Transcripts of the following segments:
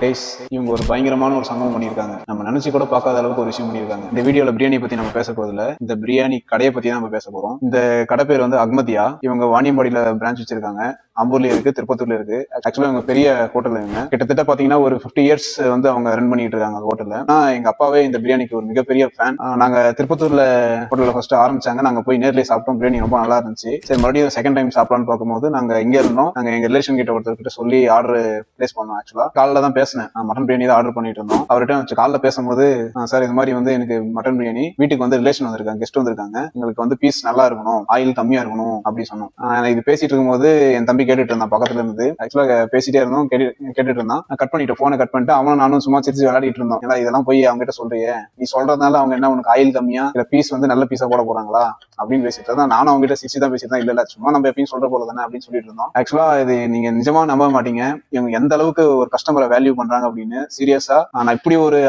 Days இவங்க ஒரு பயங்கரமான ஒரு சம்பவம் பண்ணியிருக்காங்க. நம்ம நினைச்சு கூட பார்க்காத அளவுக்கு ஒரு விஷயம் பண்ணியிருக்காங்க. இந்த வீடியோல பிரியாணி பத்தி நம்ம பேச போதில்ல, இந்த பிரியாணி கடையை பத்தி தான் நம்ம பேச போறோம். இந்த கடை பேர் வந்து அஹ்மதியா. இவங்க வாணியம்பாடியில பிரான்ச் வச்சிருக்காங்க. அம்பூர்லயும் இருக்கு, திருப்பத்தூர்ல இருக்கு. ஆக்சுவலா இவங்க பெரிய ஹோட்டல். இவங்க கிட்டத்தட்ட பாத்தீங்கன்னா ஒரு 50 இயர்ஸ் வந்து அவங்க ரன் பண்ணிட்டு இருக்காங்க ஹோட்டல்ல. எங்க அப்பாவே இந்த பிரியாணிக்கு ஒரு மிகப்பெரிய ஃபேன். நாங்க திருப்பத்தூர்ல ஹோட்டல்ல ஃபர்ஸ்ட் ஆரம்பிச்சாங்க. நாங்க போய் நேர்லயே சாப்பிட்டோம். பிரியாணி ரொம்ப நல்லா இருந்துச்சு. சரி, மறுபடியும் செகண்ட் டைம் சாப்பிடலாம்னு பார்க்கும்போது நாங்க எங்க இருந்தோம், நாங்க எங்க ரிலேஷன் கிட்ட ஒருத்தர்கிட்ட சொல்லி ஆர்டர் பிளேஸ் பண்ணோம். ஆக்சுவலா காலைல தான் பேசினேன். மட்டன் பிரியாணி தான் ஆர்டர் பண்ணிட்டு இருந்தோம். அவர்கிட்ட காலைல பேசும்போது, சார் இது மாதிரி வந்து எனக்கு மட்டன் பிரியாணி வீட்டுக்கு வந்து ரிலேஷன் வந்திருக்காங்க, கெஸ்ட் வந்திருக்காங்க, எங்களுக்கு வந்து பீஸ் நல்லா இருக்கணும், ஆயில் கம்மியா இருக்கணும் அப்படி சொன்னோம். இது பேசிட்டு இருக்கும்போது என் தம்பி கேட்டுட்டு இருந்தான் பக்கத்துல இருந்து. ஆக்சுவலா பேசிட்டே இருந்தோம், கேட்டுட்டு இருந்தான். கட் பண்ணிட்டு போனை கட் பண்ணிட்டு அவனும் நானும் சும்மா சிரிச்சு விளையாடிட்டு இருந்தோம். ஏன்னா இதெல்லாம் போய் அவங்க கிட்ட சொல்றியே, நீ சொல்றதுனால அவங்க என்ன உனக்கு ஆயில் கம்மியா இல்ல பீஸ் வந்து நல்ல பீஸா போட போறாங்களா அப்படின்னு பேசிட்டு தான். நானும் அவங்க கிட்ட சிரிச்சு தான் பேசிட்டு தான். இல்ல சும்மா நம்ம எப்பயும் சொல்ற போல தானே அப்படின்னு சொல்லிட்டு இருந்தோம். ஆக்சுவலா இது நீங்க நிஜமா நம்ப மாட்டீங்க, இவங்க எந்த அளவுக்கு ஒரு கஸ்டமரை வேல்யூ பண்றாங்க அப்படின்னு. சீரியஸா நான் இப்படி ஒரு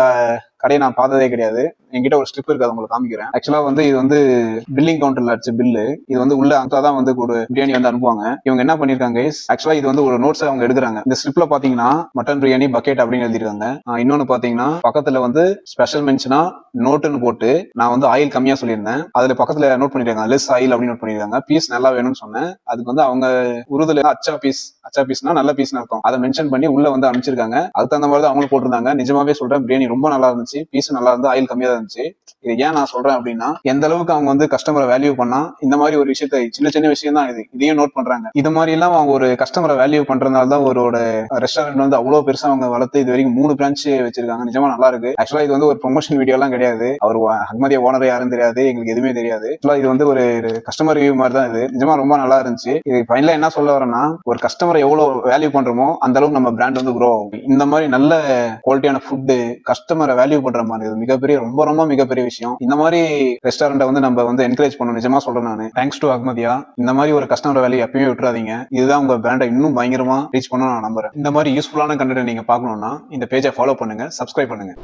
கடையை நான் பார்த்ததே கிடையாது. என்கிட்ட ஒரு ஸ்லிப் இருக்கு, அதை உங்களுக்கு காமிக்கிறேன். ஆக்சுவலா வந்து இது வந்து பில்லிங் கவுண்டர்ல அடிச்ச பில்லு. இது வந்து உள்ள அங்கதான் வந்து ஒரு பிரியாணி வந்து அனுப்புவாங்க. இவங்க என்ன பண்ணிருக்காங்க, ஆக்சுவலா இது வந்து ஒரு நோட்ஸ் அவங்க எடுக்கிறாங்க. இந்த ஸ்லிப்ல பாத்தீங்கன்னா மட்டன் பிரியாணி பக்கெட் அப்படின்னு எழுதிருக்காங்க. இன்னொன்னு பாத்தீங்கன்னா பக்கத்துல வந்து ஸ்பெஷல் மென்ஷனா நோட்டுன்னு போட்டு நான் வந்து ஆயில் கம்மியா சொல்லியிருந்தேன், அதுல பக்கத்துல நோட் பண்ணிருக்காங்க லெஸ் ஆயில் அப்படின்னு நோட் பண்ணிருக்காங்க. பீஸ் நல்லா வேணும்னு சொன்னேன். அதுக்கு வந்து அவங்க உருதுல அச்சா பீஸ்னா நல்ல பீஸ்னு அர்த்தம். அதை மென்ஷன் பண்ணி உள்ள வந்து அனுப்பிச்சிருக்காங்க. அதுக்கு தகுந்த மாதிரி தான் அவங்களும் போட்டிருந்தாங்க. நிஜமாவே சொல்றேன், பிரியாணி ரொம்ப நல்லா இருந்துச்சு, பீஸ் நல்லா இருந்து, ஆயில் கம்மியா தான் இருந்துச்சு. இது ஏன் நான் சொல்றேன் அப்படின்னா, எந்த அளவுக்கு அவங்க வந்து கஸ்டமரை வேல்யூ பண்ணா இந்த மாதிரி ஒரு விஷயத்த, சின்ன சின்ன விஷயம் தான் இதையும் நோட் பண்றாங்க. இது மாதிரி எல்லாம் அவங்க ஒரு கஸ்டமரை வேல்யூ பண்றதுனால தான் ஒரு ரெஸ்டாரண்ட் வந்து அவ்வளவு பெருசா அவங்க வளர்த்து இது வரைக்கும் 3 பிரான்ச் வச்சிருக்காங்க. நிஜமா நல்லா இருக்கு. ஆக்சுவலா இது வந்து ஒரு ப்ரொமோஷன் வீடியோ எல்லாம் கிடையாது. அவர் அஹ்மதியா ஓனர் யாரும் தெரியாது, எங்களுக்கு எதுவுமே தெரியாது. இது வந்து ஒரு கஸ்டமர் ரிவ்யூ மாதிரி தான். இது நிஜமா ரொம்ப நல்லா இருந்துச்சு. இது ஃபைனலா என்ன சொல்ல வரேன்னா, ஒரு கஸ்டமரை எவ்வளவு வேல்யூ பண்றோமோ அந்த அளவுக்கு நம்ம பிராண்ட் வந்து க்ரோ ஆகும். இந்த மாதிரி நல்ல குவாலிட்டியான ஃபுட் கஸ்டமரை வேல்யூ பண்ற மாதிரி இது மிகப்பெரிய ரொம்ப ரொம்ப மிகப்பெரிய விஷயம். இந்த மாதிரி ரெஸ்டாரண்ட்டை வந்து நம்ம வந்து என்கரேஜ் பண்ணணும். நிஜமா சொல்றேன் நான். Thanks to Ahmadiyya. இந்த மாதிரி ஒரு கஸ்டமர் வேல்யூ எப்பயுமே விட்டுறாதீங்க. இதுதான் உங்க பிராண்டை இன்னும் பயங்கரமா ரீச் பண்ண நான் நம்புறேன். இந்த மாதிரி யூஸ்ஃபுல்லான கண்டென்ட் நீங்க பார்க்கணும்னா இந்த பேஜை ஃபாலோ பண்ணுங்க, சப்ஸ்கிரைப் பண்ணுங்க.